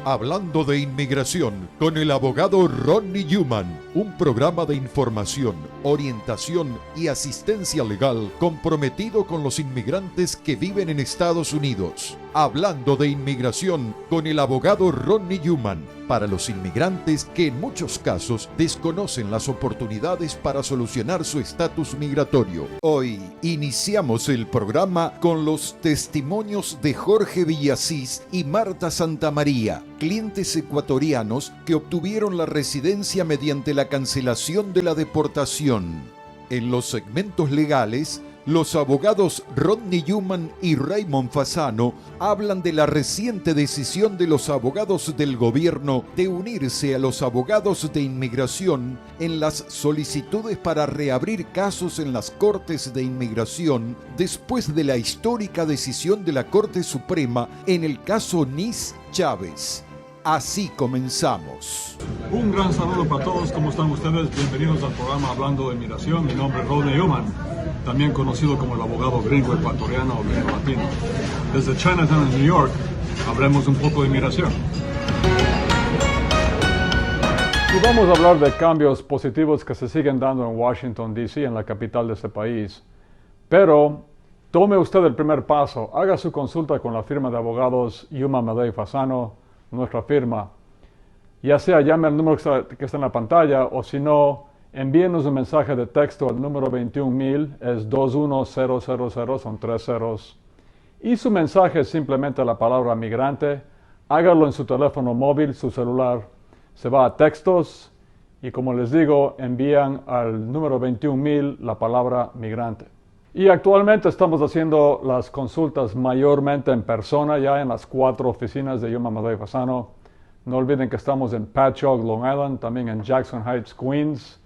Hablando de inmigración con el abogado Rodney Newman, un programa de información, orientación y asistencia legal comprometido con los inmigrantes que viven en Estados Unidos. Hablando de inmigración con el abogado Rodney Newman, para los inmigrantes que en muchos casos desconocen las oportunidades para solucionar su estatus migratorio. Hoy iniciamos el programa con los testimonios de Jorge Villasís y Marta Santamaría, clientes ecuatorianos que obtuvieron la residencia mediante la cancelación de la deportación. En los segmentos legales, los abogados Rodney Newman y Raymond Fasano hablan de la reciente decisión de los abogados del gobierno de unirse a los abogados de inmigración en las solicitudes para reabrir casos en las Cortes de Inmigración después de la histórica decisión de la Corte Suprema en el caso Nis Chávez. Así comenzamos. Un gran saludo para todos, ¿cómo están ustedes? Bienvenidos al programa Hablando de Inmigración. Mi nombre es Rodney Newman, también conocido como el abogado gringo ecuatoriano o gringo latino. Desde Chinatown, en New York, hablemos un poco de inmigración. Y vamos a hablar de cambios positivos que se siguen dando en Washington, D.C., en la capital de este país. Pero tome usted el primer paso, haga su consulta con la firma de abogados Newman, Madej y Fasano, nuestra firma. Ya sea llame al número que está en la pantalla o si no, envíenos un mensaje de texto al número 21000, es 21000, son 3 ceros. Y su mensaje es simplemente la palabra migrante. Hágalo en su teléfono móvil, su celular. Se va a textos y, como les digo, envían al número 21000 la palabra migrante. Y actualmente estamos haciendo las consultas mayormente en persona, ya en las 4 oficinas de Newman, Madej y Fasano. No olviden que estamos en Patchogue, Long Island, también en Jackson Heights, Queens.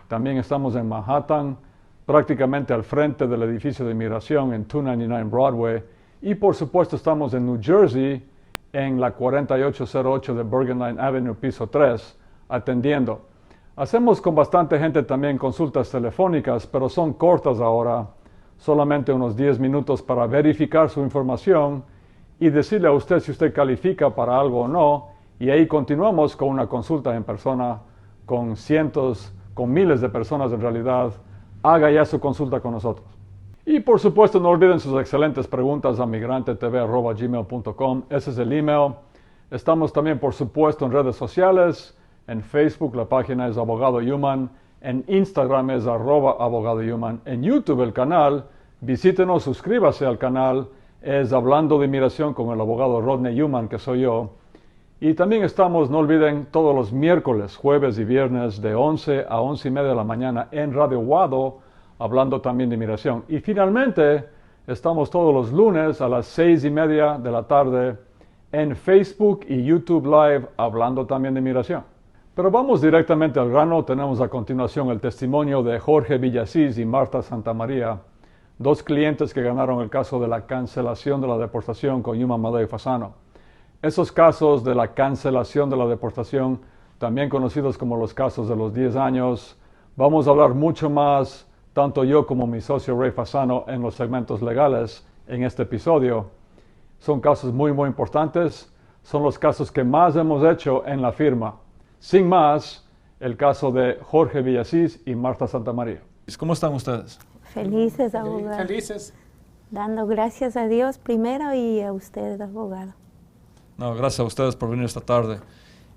También estamos en Manhattan, prácticamente al frente del edificio de inmigración en 299 Broadway. Y por supuesto estamos en New Jersey, en la 4808 de Bergen Line Avenue, piso 3, atendiendo. Hacemos con bastante gente también consultas telefónicas, pero son cortas ahora. Solamente unos 10 minutos para verificar su información y decirle a usted si usted califica para algo o no. Y ahí continuamos con una consulta en persona con cientos, con miles de personas en realidad. Haga ya su consulta con nosotros. Y por supuesto no olviden sus excelentes preguntas a migrantetv@gmail.com. Ese es el email. Estamos también por supuesto en redes sociales. En Facebook la página es Abogado Newman. En Instagram es @Abogado Newman. En YouTube el canal, visítenos, suscríbase al canal. Es Hablando de Inmigración con el abogado Rodney Newman, que soy yo. Y también estamos, no olviden, todos los miércoles, jueves y viernes de 11 a 11:30 de la mañana en Radio Wado, hablando también de inmigración. Y finalmente, estamos todos los lunes a las 6:30 de la tarde en Facebook y YouTube Live, hablando también de inmigración. Pero vamos directamente al grano. Tenemos a continuación el testimonio de Jorge Villasís y Marta Santamaría, 2 clientes que ganaron el caso de la cancelación de la deportación con Newman, Madej y Fasano. Esos casos de la cancelación de la deportación, también conocidos como los casos de los 10 años, vamos a hablar mucho más, tanto yo como mi socio Ray Fasano, en los segmentos legales en este episodio. Son casos muy importantes, son los casos que más hemos hecho en la firma. Sin más, el caso de Jorge Villasís y Marta Santamaría. ¿Cómo están ustedes? Felices, abogado. Felices. Dando gracias a Dios primero y a usted, abogado. No, gracias a ustedes por venir esta tarde.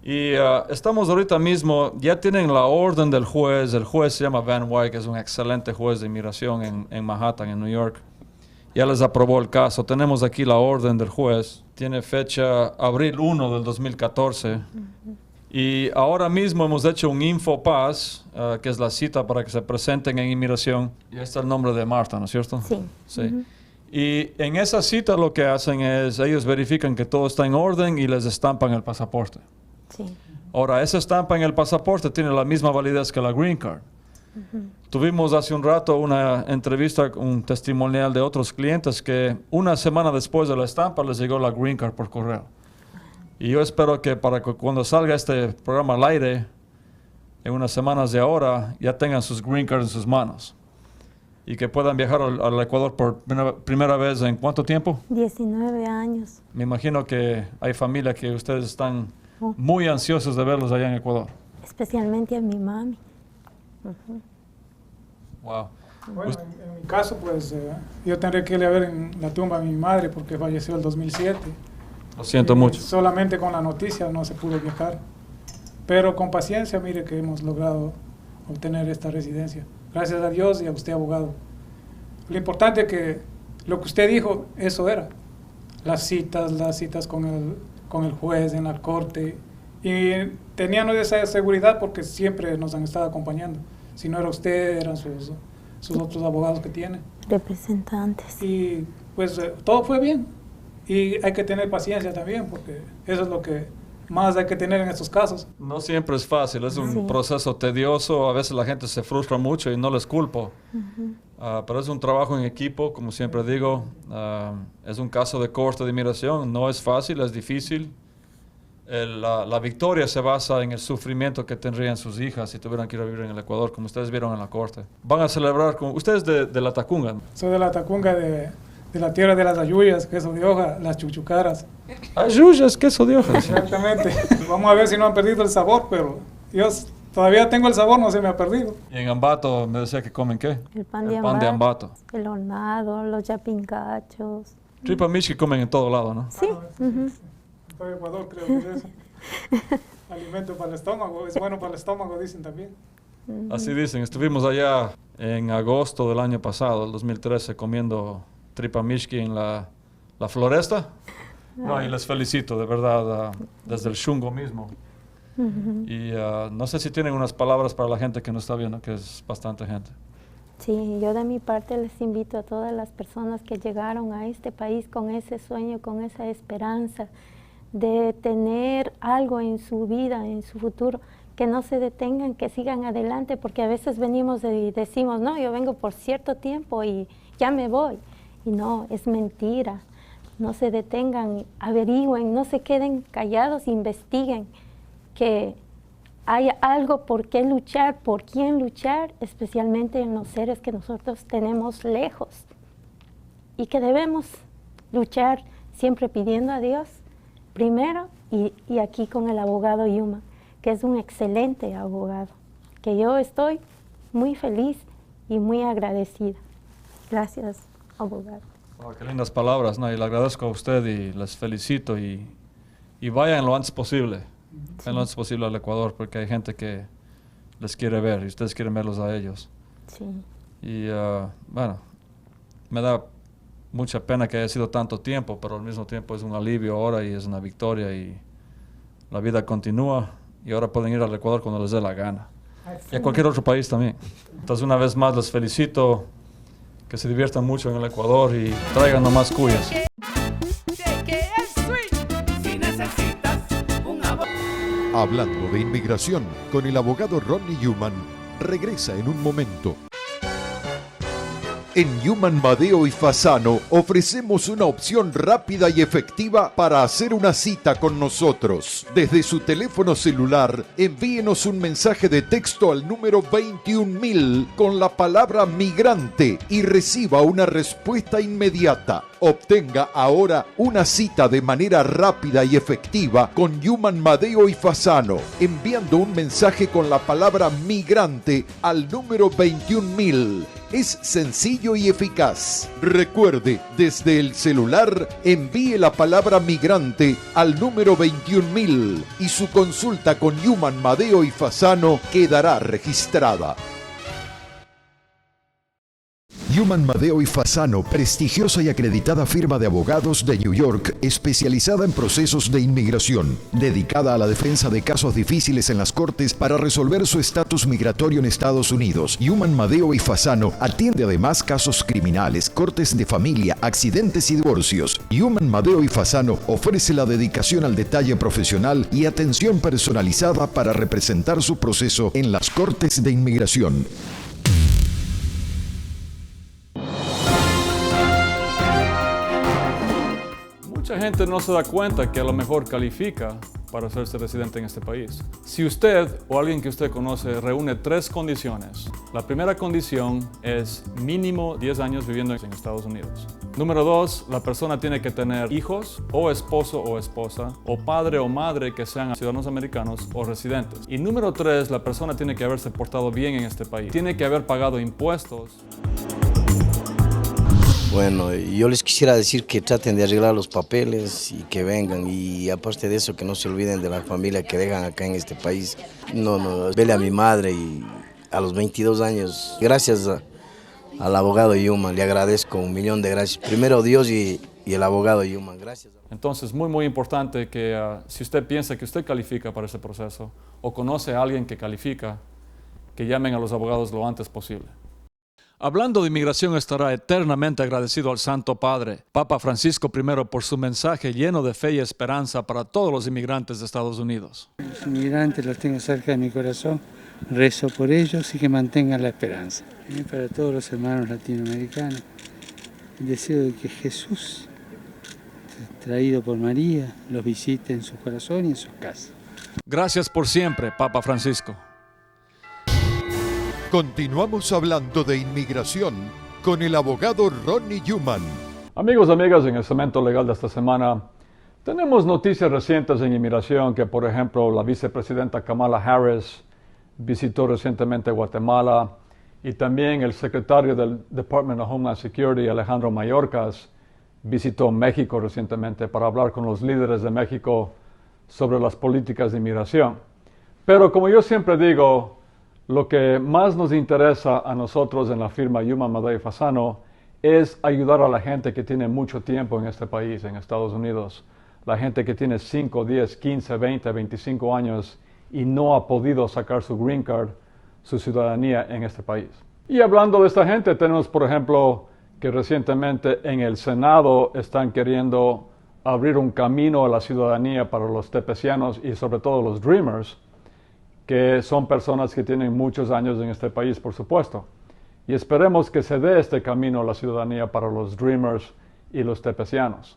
Y estamos ahorita mismo, ya tienen la orden del juez. El juez se llama Van Wyck, es un excelente juez de inmigración en Manhattan, en New York. Ya les aprobó el caso. Tenemos aquí la orden del juez. Tiene fecha abril 1 del 2014. Y ahora mismo hemos hecho un InfoPass, que es la cita para que se presenten en inmigración. Y está el nombre de Marta, ¿no es cierto? Sí. Sí. Y en esa cita lo que hacen es, ellos verifican que todo está en orden y les estampan el pasaporte. Sí. Ahora, esa estampa en el pasaporte tiene la misma validez que la Green Card. Tuvimos hace un rato una entrevista, un testimonial de otros clientes que una semana después de la estampa les llegó la Green Card por correo. Y yo espero que para que cuando salga este programa al aire, en unas semanas de ahora, ya tengan sus Green Cards en sus manos. y que puedan viajar al Ecuador por primera vez en ¿cuánto tiempo? 19 años. Me imagino que hay familia que ustedes están muy ansiosos de verlos allá en Ecuador. Especialmente a mi mami. Wow. Bueno, en mi caso, pues yo tendré que ir a ver en la tumba a mi madre porque falleció en el 2007. Lo siento mucho. Solamente con la noticia no se pudo viajar. Pero con paciencia, mire que hemos logrado obtener esta residencia. Gracias a Dios y a usted, abogado. Lo importante es que lo que usted dijo, eso era. Las citas con el juez en la corte. Y teníamos esa seguridad porque siempre nos han estado acompañando. Si no era usted, eran sus otros abogados que tiene. Representantes. Y pues todo fue bien. Y hay que tener paciencia también, porque eso es lo que más hay que tener en estos casos. No siempre es fácil, es un proceso tedioso, a veces la gente se frustra mucho y no les culpo. Pero es un trabajo en equipo, como siempre digo. Es un caso de corte de inmigración, no es fácil, es difícil. La victoria se basa en el sufrimiento que tendrían sus hijas si tuvieran que ir a vivir en el Ecuador, como ustedes vieron en la corte. Van a celebrar con... Ustedes de la Tacunga. Soy de la Tacunga, de la tierra de las ayuyas, queso de hoja, las chuchucaras. Ayuyas, queso de hoja. Exactamente. Vamos a ver si no han perdido el sabor, pero yo todavía tengo el sabor, no se me ha perdido. Y en Ambato me decía que comen ¿qué? El pan de Ambato. El hornado, los yapingachos. Tripa Michi comen en todo lado, ¿no? Sí. Soy de Ecuador, creo que es eso. Alimento para el estómago, es bueno para el estómago, dicen también. Así dicen. Estuvimos allá en agosto del año pasado, el 2013, comiendo tripa mishki en la floresta. No, y les felicito, de verdad, desde el Shungo mismo. Y no sé si tienen unas palabras para la gente que nos está viendo, que es bastante gente. Sí, yo de mi parte les invito a todas las personas que llegaron a este país con ese sueño, con esa esperanza de tener algo en su vida, en su futuro, que no se detengan, que sigan adelante, porque a veces venimos y decimos, no, yo vengo por cierto tiempo y ya me voy. Y no, es mentira. No se detengan, averigüen, no se queden callados, investiguen que hay algo por qué luchar, por quién luchar, especialmente en los seres que nosotros tenemos lejos. Y que debemos luchar siempre pidiendo a Dios primero y aquí con el abogado Yuma, que es un excelente abogado, que yo estoy muy feliz y muy agradecida. Gracias, abogado. Oh, qué lindas palabras, ¿no? Y le agradezco a usted y les felicito y vayan lo antes posible. Vayan lo antes posible al Ecuador porque hay gente que les quiere ver y ustedes quieren verlos a ellos. Sí. Y bueno, me da mucha pena que haya sido tanto tiempo, pero al mismo tiempo es un alivio ahora y es una victoria y la vida continúa y ahora pueden ir al Ecuador cuando les dé la gana. Y a cualquier otro país también. Entonces una vez más les felicito, que se diviertan mucho en el Ecuador y traigan nomás cuyas. Hablando de inmigración con el abogado Ronnie Newman, regresa en un momento. En Newman, Madeo y Fasano ofrecemos una opción rápida y efectiva para hacer una cita con nosotros. Desde su teléfono celular, envíenos un mensaje de texto al número 21000 con la palabra migrante y reciba una respuesta inmediata. Obtenga ahora una cita de manera rápida y efectiva con Newman, Madeo y Fasano, enviando un mensaje con la palabra migrante al número 21000. Es sencillo y eficaz. Recuerde, desde el celular, envíe la palabra migrante al número 21000 y su consulta con Newman, Madeo y Fasano quedará registrada. Newman, Madeo y Fasano, prestigiosa y acreditada firma de abogados de New York, especializada en procesos de inmigración, dedicada a la defensa de casos difíciles en las cortes para resolver su estatus migratorio en Estados Unidos. Newman, Madeo y Fasano atiende además casos criminales, cortes de familia, accidentes y divorcios. Newman, Madeo y Fasano ofrece la dedicación al detalle profesional y atención personalizada para representar su proceso en las cortes de inmigración. Mucha gente no se da cuenta que a lo mejor califica para hacerse residente en este país. Si usted o alguien que usted conoce reúne 3 condiciones, la primera condición es mínimo 10 años viviendo en Estados Unidos. Número 2, la persona tiene que tener hijos o esposo o esposa o padre o madre que sean ciudadanos americanos o residentes. Y número 3, la persona tiene que haberse portado bien en este país. Tiene que haber pagado impuestos. Bueno, yo les quisiera decir que traten de arreglar los papeles y que vengan, y aparte de eso que no se olviden de la familia que dejan acá en este país. Vele a mi madre y a los 22 años, gracias al abogado Yuman, le agradezco 1.000.000 de gracias. Primero Dios y el abogado Yuman, gracias. Entonces, muy importante que si usted piensa que usted califica para ese proceso o conoce a alguien que califica, que llamen a los abogados lo antes posible. Hablando de inmigración, estará eternamente agradecido al Santo Padre, Papa Francisco I, por su mensaje lleno de fe y esperanza para todos los inmigrantes de Estados Unidos. Los inmigrantes los tengo cerca de mi corazón, rezo por ellos y que mantengan la esperanza. Y para todos los hermanos latinoamericanos, el deseo de que Jesús, traído por María, los visite en su corazón y en sus casas. Gracias por siempre, Papa Francisco. Continuamos hablando de inmigración con el abogado Ronnie Yuman. Amigos y amigas, en el segmento legal de esta semana tenemos noticias recientes en inmigración que, por ejemplo, la vicepresidenta Kamala Harris visitó recientemente Guatemala y también el secretario del Department of Homeland Security, Alejandro Mayorkas, visitó México recientemente para hablar con los líderes de México sobre las políticas de inmigración. Pero como yo siempre digo, lo que más nos interesa a nosotros en la firma Yuman, Madej y Fasano es ayudar a la gente que tiene mucho tiempo en este país, en Estados Unidos. La gente que tiene 5, 10, 15, 20, 25 años y no ha podido sacar su green card, su ciudadanía en este país. Y hablando de esta gente, tenemos por ejemplo que recientemente en el Senado están queriendo abrir un camino a la ciudadanía para los tepecianos y sobre todo los Dreamers, que son personas que tienen muchos años en este país, por supuesto. Y esperemos que se dé este camino a la ciudadanía para los Dreamers y los tepecianos.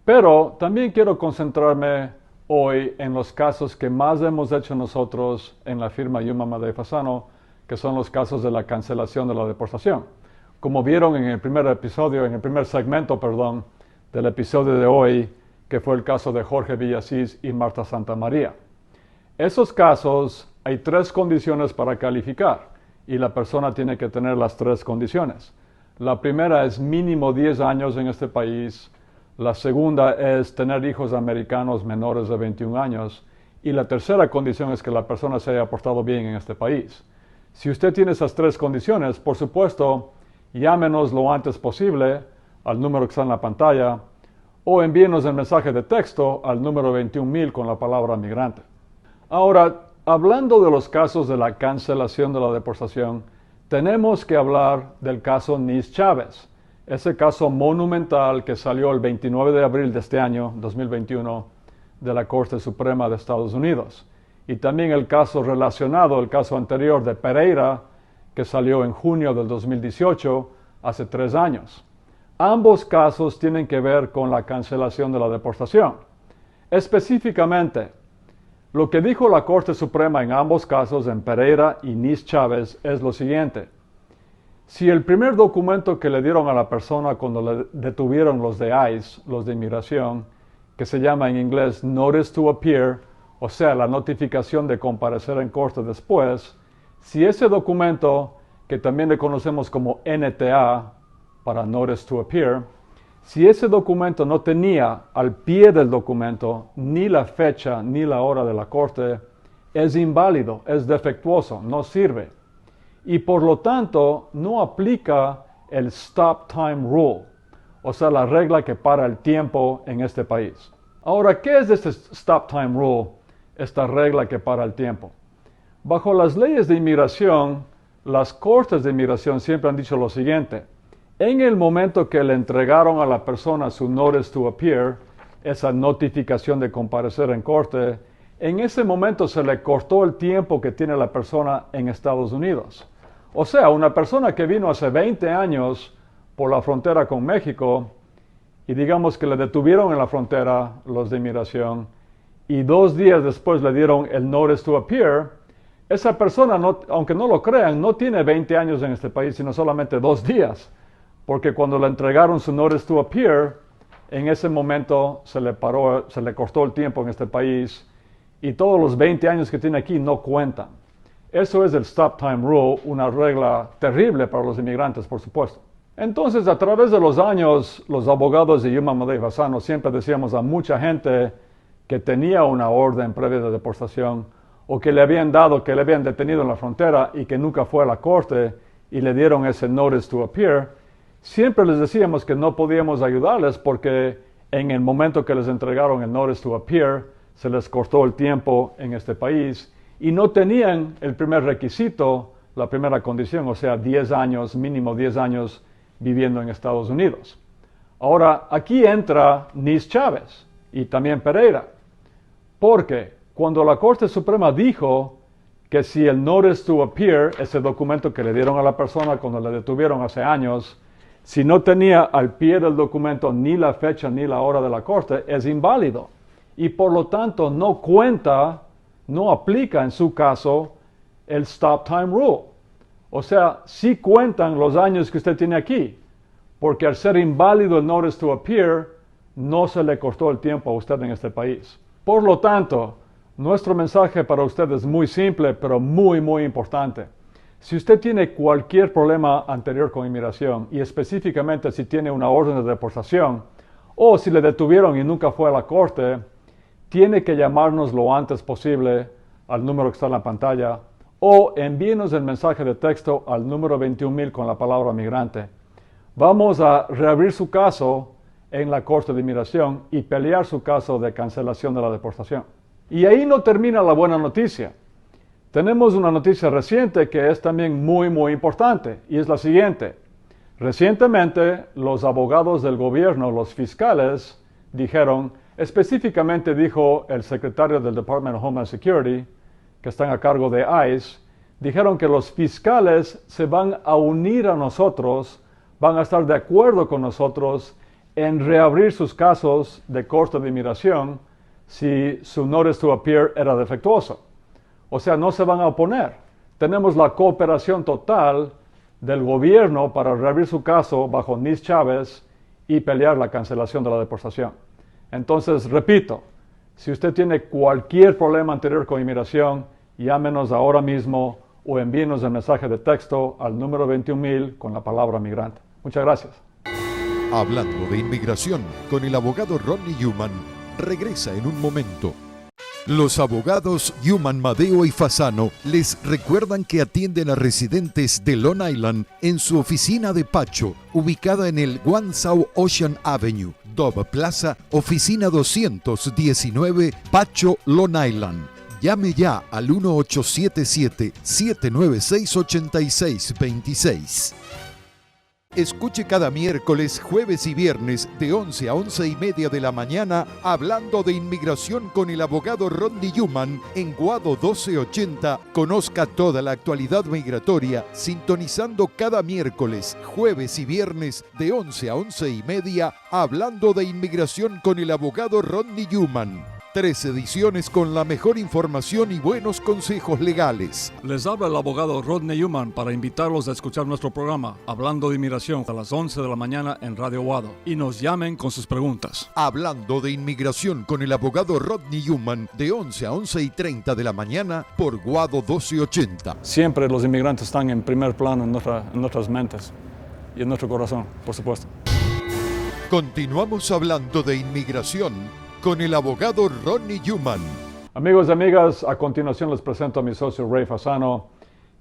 Pero también quiero concentrarme hoy en los casos que más hemos hecho nosotros en la firma Yuman, Madej y Fasano, que son los casos de la cancelación de la deportación. Como vieron en el primer segmento del episodio de hoy, que fue el caso de Jorge Villasís y Marta Santamaría. Esos casos hay 3 condiciones para calificar y la persona tiene que tener las 3 condiciones. La primera es mínimo 10 años en este país, la segunda es tener hijos americanos menores de 21 años y la tercera condición es que la persona se haya portado bien en este país. Si usted tiene esas 3 condiciones, por supuesto, llámenos lo antes posible al número que está en la pantalla o envíenos el mensaje de texto al número 21,000 con la palabra migrante. Ahora, hablando de los casos de la cancelación de la deportación, tenemos que hablar del caso Nis Chávez, ese caso monumental que salió el 29 de abril de este año, 2021, de la Corte Suprema de Estados Unidos. Y también el caso relacionado, el caso anterior de Pereira, que salió en junio del 2018, hace 3 años. Ambos casos tienen que ver con la cancelación de la deportación. Específicamente, lo que dijo la Corte Suprema en ambos casos, en Pereira y Nis Chávez, es lo siguiente. Si el primer documento que le dieron a la persona cuando le detuvieron los de ICE, los de inmigración, que se llama en inglés Notice to Appear, o sea, la notificación de comparecer en corte después, si ese documento, que también le conocemos como NTA, para Notice to Appear, si ese documento no tenía al pie del documento ni la fecha ni la hora de la corte, es inválido, es defectuoso, no sirve. Y por lo tanto no aplica el Stop Time Rule, o sea, la regla que para el tiempo en este país. Ahora, ¿qué es este Stop Time Rule, esta regla que para el tiempo? Bajo las leyes de inmigración, las cortes de inmigración siempre han dicho lo siguiente. En el momento que le entregaron a la persona su Notice to Appear, esa notificación de comparecer en corte, en ese momento se le cortó el tiempo que tiene la persona en Estados Unidos. O sea, una persona que vino hace 20 años por la frontera con México y digamos que le detuvieron en la frontera los de inmigración y 2 días después le dieron el notice to appear, esa persona, aunque no lo crean, no tiene 20 años en este país, sino solamente 2 días. Porque cuando le entregaron su notice to appear, en ese momento se le cortó el tiempo en este país y todos los 20 años que tiene aquí no cuentan. Eso es el Stop Time Rule, una regla terrible para los inmigrantes, por supuesto. Entonces, a través de los años, los abogados de Yuman, Madeo y Fasano siempre decíamos a mucha gente que tenía una orden previa de deportación o que le habían detenido en la frontera y que nunca fue a la corte y le dieron ese notice to appear, siempre les decíamos que no podíamos ayudarles porque en el momento que les entregaron el notice to appear, se les cortó el tiempo en este país y no tenían el primer requisito, la primera condición, o sea, 10 años, mínimo 10 años viviendo en Estados Unidos. Ahora, aquí entra Nis Chávez y también Pereira, porque cuando la Corte Suprema dijo que si el notice to appear, ese documento que le dieron a la persona cuando la detuvieron hace años, si no tenía al pie del documento ni la fecha ni la hora de la corte, es inválido. Y por lo tanto no cuenta, no aplica en su caso el Stop Time Rule. O sea, sí cuentan los años que usted tiene aquí, porque al ser inválido el notice to appear, no se le cortó el tiempo a usted en este país. Por lo tanto, nuestro mensaje para usted es muy simple, pero muy, muy importante. Si usted tiene cualquier problema anterior con inmigración, y específicamente si tiene una orden de deportación, o si le detuvieron y nunca fue a la corte, tiene que llamarnos lo antes posible al número que está en la pantalla, o envíenos el mensaje de texto al número 21,000 con la palabra migrante. Vamos a reabrir su caso en la Corte de Inmigración y pelear su caso de cancelación de la deportación. Y ahí no termina la buena noticia. Tenemos una noticia reciente que es también muy, muy importante, y es la siguiente. Recientemente, los abogados del gobierno, los fiscales, dijeron, específicamente dijo el secretario del Department of Homeland Security, que están a cargo de ICE, dijeron que los fiscales se van a unir a nosotros, van a estar de acuerdo con nosotros en reabrir sus casos de Corte de Inmigración si su notice to appear era defectuoso. O sea, no se van a oponer. Tenemos la cooperación total del gobierno para reabrir su caso bajo Nis Chávez y pelear la cancelación de la deportación. Entonces, repito, si usted tiene cualquier problema anterior con inmigración, llámenos ahora mismo o envíenos el mensaje de texto al número 21,000 con la palabra migrante. Muchas gracias. Hablando de inmigración con el abogado Ronnie Yuman, regresa en un momento. Los abogados Yuman, Madeo y Fasano les recuerdan que atienden a residentes de Long Island en su oficina de Pacho, ubicada en el One South Ocean Avenue, Dove Plaza, oficina 219, Pacho, Long Island. Llame ya al 1877-796-8626. Escuche cada miércoles, jueves y viernes de 11 a 11:30 de la mañana hablando de inmigración con el abogado Ronnie Yuman en Guado 1280. Conozca toda la actualidad migratoria sintonizando cada miércoles, jueves y viernes de 11 a 11:30 hablando de inmigración con el abogado Ronnie Yuman. 3 ediciones con la mejor información y buenos consejos legales. Les habla el abogado Rodney Yuman para invitarlos a escuchar nuestro programa Hablando de Inmigración a las 11 de la mañana en Radio Guado y nos llamen con sus preguntas. Hablando de inmigración con el abogado Rodney Yuman de 11 a 11:30 de la mañana por Guado 1280. Siempre los inmigrantes están en primer plano en nuestras mentes y en nuestro corazón, por supuesto. Continuamos hablando de inmigración con el abogado Ronnie Yuman. Amigos y amigas, a continuación les presento a mi socio Ray Fasano,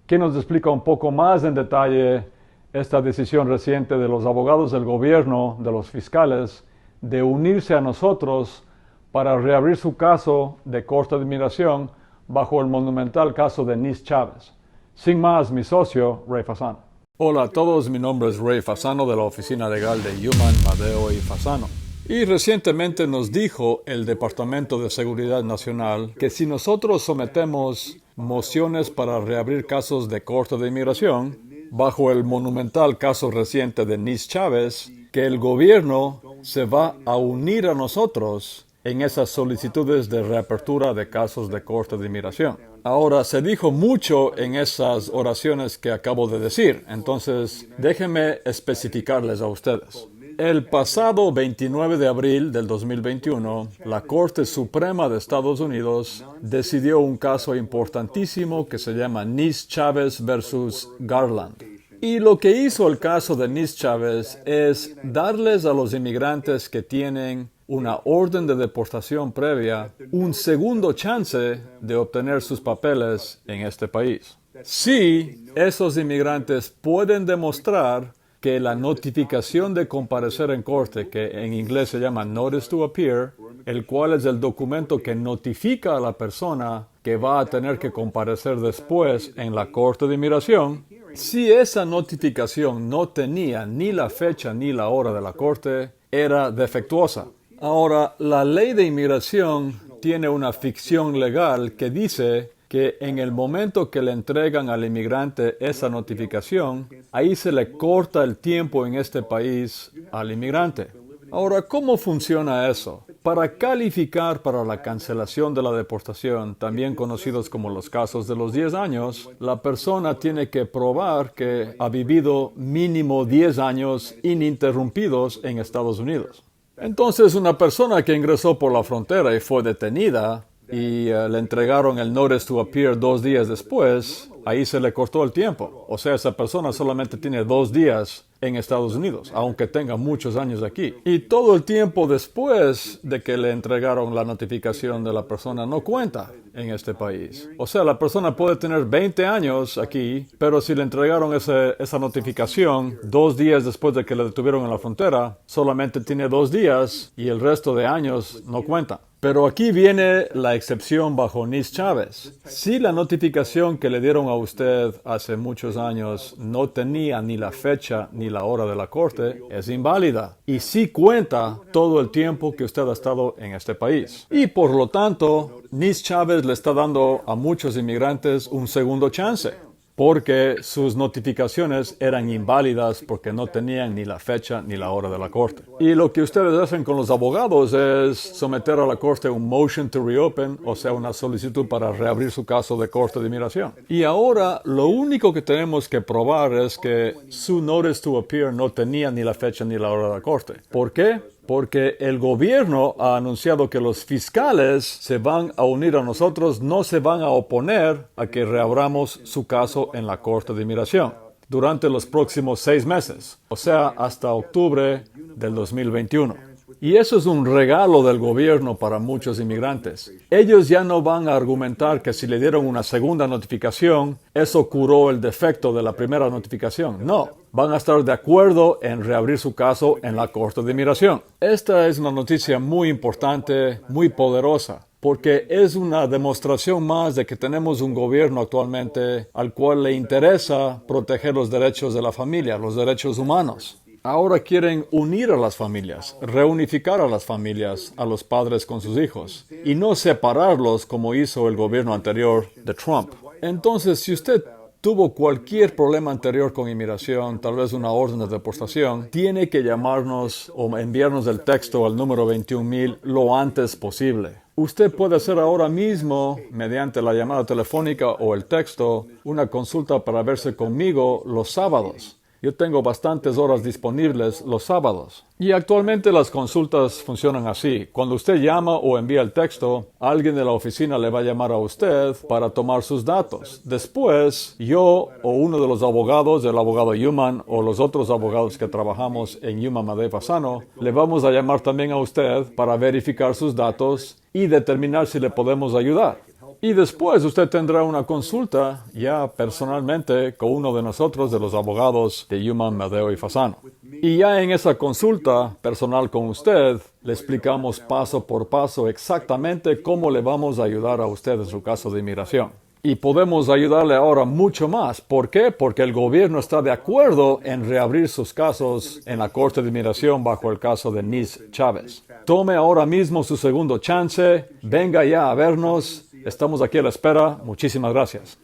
quien nos explica un poco más en detalle esta decisión reciente de los abogados del gobierno, de los fiscales, de unirse a nosotros para reabrir su caso de Corte de Inmigración bajo el monumental caso de Nis Chávez. Sin más, mi socio Ray Fasano. Hola a todos, mi nombre es Ray Fasano de la oficina legal de Yuman, Madeo y Fasano. Y recientemente nos dijo el Departamento de Seguridad Nacional que si nosotros sometemos mociones para reabrir casos de Corte de Inmigración, bajo el monumental caso reciente de Nis Chávez, que el gobierno se va a unir a nosotros en esas solicitudes de reapertura de casos de corte de inmigración. Ahora, se dijo mucho en esas oraciones que acabo de decir, entonces déjenme especificarles a ustedes. El pasado 29 de abril del 2021, la Corte Suprema de Estados Unidos decidió un caso importantísimo que se llama Nice-Chávez versus Garland. Y lo que hizo el caso de Nice-Chávez es darles a los inmigrantes que tienen una orden de deportación previa un segundo chance de obtener sus papeles en este país. Si esos inmigrantes pueden demostrar que la notificación de comparecer en corte, que en inglés se llama Notice to Appear, el cual es el documento que notifica a la persona que va a tener que comparecer después en la corte de inmigración, si esa notificación no tenía ni la fecha ni la hora de la corte, era defectuosa. Ahora, la ley de inmigración tiene una ficción legal que dice que en el momento que le entregan al inmigrante esa notificación, ahí se le corta el tiempo en este país al inmigrante. Ahora, ¿cómo funciona eso? Para calificar para la cancelación de la deportación, también conocidos como los casos de los 10 años, la persona tiene que probar que ha vivido mínimo 10 años ininterrumpidos en Estados Unidos. Entonces, una persona que ingresó por la frontera y fue detenida, y le entregaron el Notice to Appear 2 días después, ahí se le cortó el tiempo. O sea, esa persona solamente tiene 2 días en Estados Unidos, aunque tenga muchos años aquí. Y todo el tiempo después de que le entregaron la notificación de la persona no cuenta en este país. O sea, la persona puede tener 20 años aquí, pero si le entregaron esa notificación 2 días después de que le detuvieron en la frontera, solamente tiene 2 días y el resto de años no cuenta. Pero aquí viene la excepción bajo Nice-Chávez. Si la notificación que le dieron a usted hace muchos años no tenía ni la fecha ni la hora de la corte, es inválida. Y sí cuenta todo el tiempo que usted ha estado en este país. Y por lo tanto, Nice-Chávez le está dando a muchos inmigrantes un segundo chance, porque sus notificaciones eran inválidas porque no tenían ni la fecha ni la hora de la corte. Y lo que ustedes hacen con los abogados es someter a la corte un motion to reopen, o sea, una solicitud para reabrir su caso de corte de inmigración. Y ahora lo único que tenemos que probar es que su notice to appear no tenía ni la fecha ni la hora de la corte. ¿Por qué? Porque el gobierno ha anunciado que los fiscales se van a unir a nosotros, no se van a oponer a que reabramos su caso en la Corte de Inmigración durante los próximos 6 meses, o sea, hasta octubre del 2021. Y eso es un regalo del gobierno para muchos inmigrantes. Ellos ya no van a argumentar que si le dieron una segunda notificación, eso curó el defecto de la primera notificación. No, van a estar de acuerdo en reabrir su caso en la Corte de Inmigración. Esta es una noticia muy importante, muy poderosa, porque es una demostración más de que tenemos un gobierno actualmente al cual le interesa proteger los derechos de la familia, los derechos humanos. Ahora quieren unir a las familias, reunificar a las familias, a los padres con sus hijos, y no separarlos como hizo el gobierno anterior de Trump. Entonces, si usted tuvo cualquier problema anterior con inmigración, tal vez una orden de deportación, tiene que llamarnos o enviarnos el texto al número 21,000 lo antes posible. Usted puede hacer ahora mismo, mediante la llamada telefónica o el texto, una consulta para verse conmigo los sábados. Yo tengo bastantes horas disponibles los sábados. Y actualmente las consultas funcionan así. Cuando usted llama o envía el texto, alguien de la oficina le va a llamar a usted para tomar sus datos. Después, yo o uno de los abogados, el abogado Human o los otros abogados que trabajamos en Human Madeo Fasano, le vamos a llamar también a usted para verificar sus datos y determinar si le podemos ayudar. Y después usted tendrá una consulta ya personalmente con uno de nosotros, de los abogados de Human, Madeo y Fasano. Y ya en esa consulta personal con usted, le explicamos paso por paso exactamente cómo le vamos a ayudar a usted en su caso de inmigración. Y podemos ayudarle ahora mucho más. ¿Por qué? Porque el gobierno está de acuerdo en reabrir sus casos en la Corte de Inmigración bajo el caso de Nice-Chávez. Tome ahora mismo su segundo chance, venga ya a vernos. Estamos aquí a la espera. Muchísimas gracias.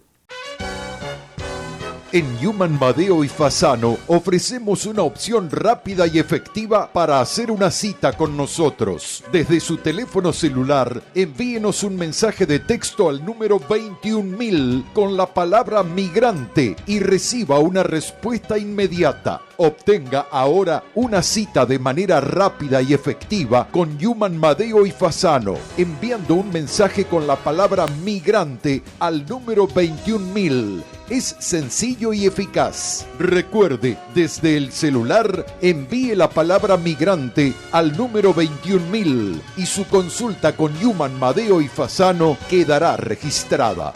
En Human Madeo y Fasano ofrecemos una opción rápida y efectiva para hacer una cita con nosotros. Desde su teléfono celular, envíenos un mensaje de texto al número 21000 con la palabra migrante y reciba una respuesta inmediata. Obtenga ahora una cita de manera rápida y efectiva con Human Madeo y Fasano, enviando un mensaje con la palabra migrante al número 21000. Es sencillo y eficaz. Recuerde, desde el celular, envíe la palabra migrante al número 21000 y su consulta con Human Madeo y Fasano quedará registrada.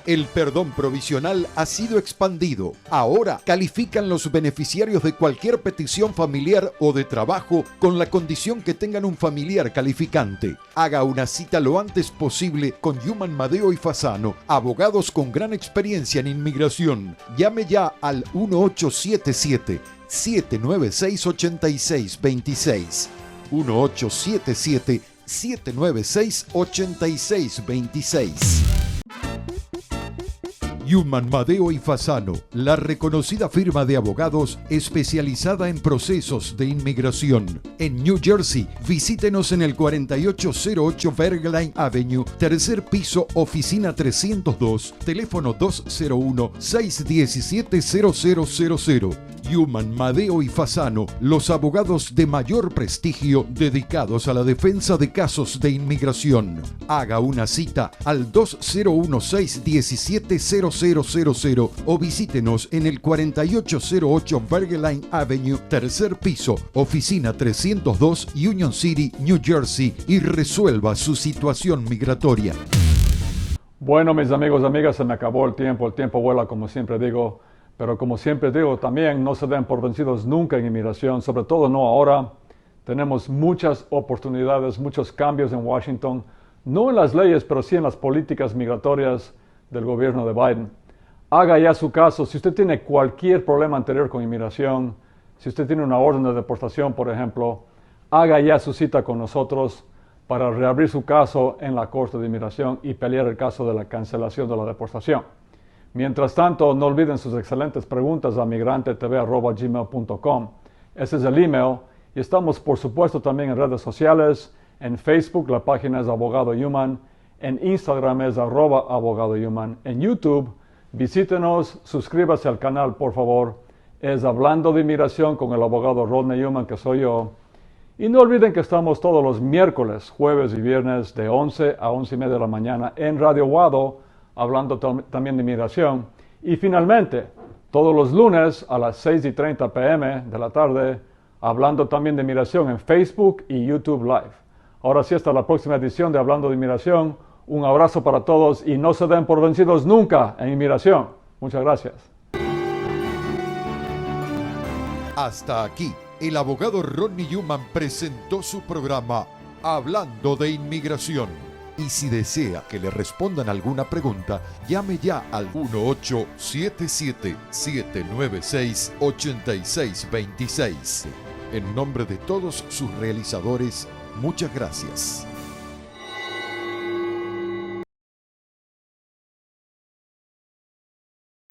El perdón provisional ha sido expandido. Ahora califican los beneficiarios de cualquier petición familiar o de trabajo con la condición que tengan un familiar calificante. Haga una cita lo antes posible con Human Madeo y Fasano, abogados con gran experiencia en inmigración. Llame ya al 1877-796-8626. 1877-796-8626. Human Madeo y Fasano, la reconocida firma de abogados especializada en procesos de inmigración. En New Jersey, visítenos en el 4808 Bergline Avenue, tercer piso, oficina 302, teléfono 201-617-0000. Human Madeo y Fasano, los abogados de mayor prestigio dedicados a la defensa de casos de inmigración. Haga una cita al 201-617-0000 o visítenos en el 4808 Bergline Avenue, tercer piso, oficina 302, Union City, New Jersey, y resuelva su situación migratoria. Bueno, mis amigos y amigas, se me acabó el tiempo vuela como siempre digo, pero como siempre digo también, no se den por vencidos nunca en inmigración, sobre todo no ahora. Tenemos muchas oportunidades, muchos cambios en Washington, no en las leyes, pero sí en las políticas migratorias del gobierno de Biden. Haga ya su caso. Si usted tiene cualquier problema anterior con inmigración, si usted tiene una orden de deportación, por ejemplo, haga ya su cita con nosotros para reabrir su caso en la Corte de Inmigración y pelear el caso de la cancelación de la deportación. Mientras tanto, no olviden sus excelentes preguntas a migrantetv@gmail.com. Ese es el email y estamos, por supuesto, también en redes sociales. En Facebook la página es Abogado Human, en Instagram es @Abogado Human, en YouTube visítenos, suscríbase al canal, por favor. Es Hablando de Inmigración con el abogado Rodney Human, que soy yo. Y no olviden que estamos todos los miércoles, jueves y viernes de 11 a 11:30 de la mañana en Radio Wado, hablando también de inmigración. Y finalmente, todos los lunes a las 6:30 p.m. de la tarde, hablando también de inmigración en Facebook y YouTube Live. Ahora sí, hasta la próxima edición de Hablando de Inmigración. Un abrazo para todos y no se den por vencidos nunca en inmigración. Muchas gracias. Hasta aquí, el abogado Rodney Human presentó su programa Hablando de Inmigración. Y si desea que le respondan alguna pregunta, llame ya al 1877-796-8626. En nombre de todos sus realizadores, muchas gracias.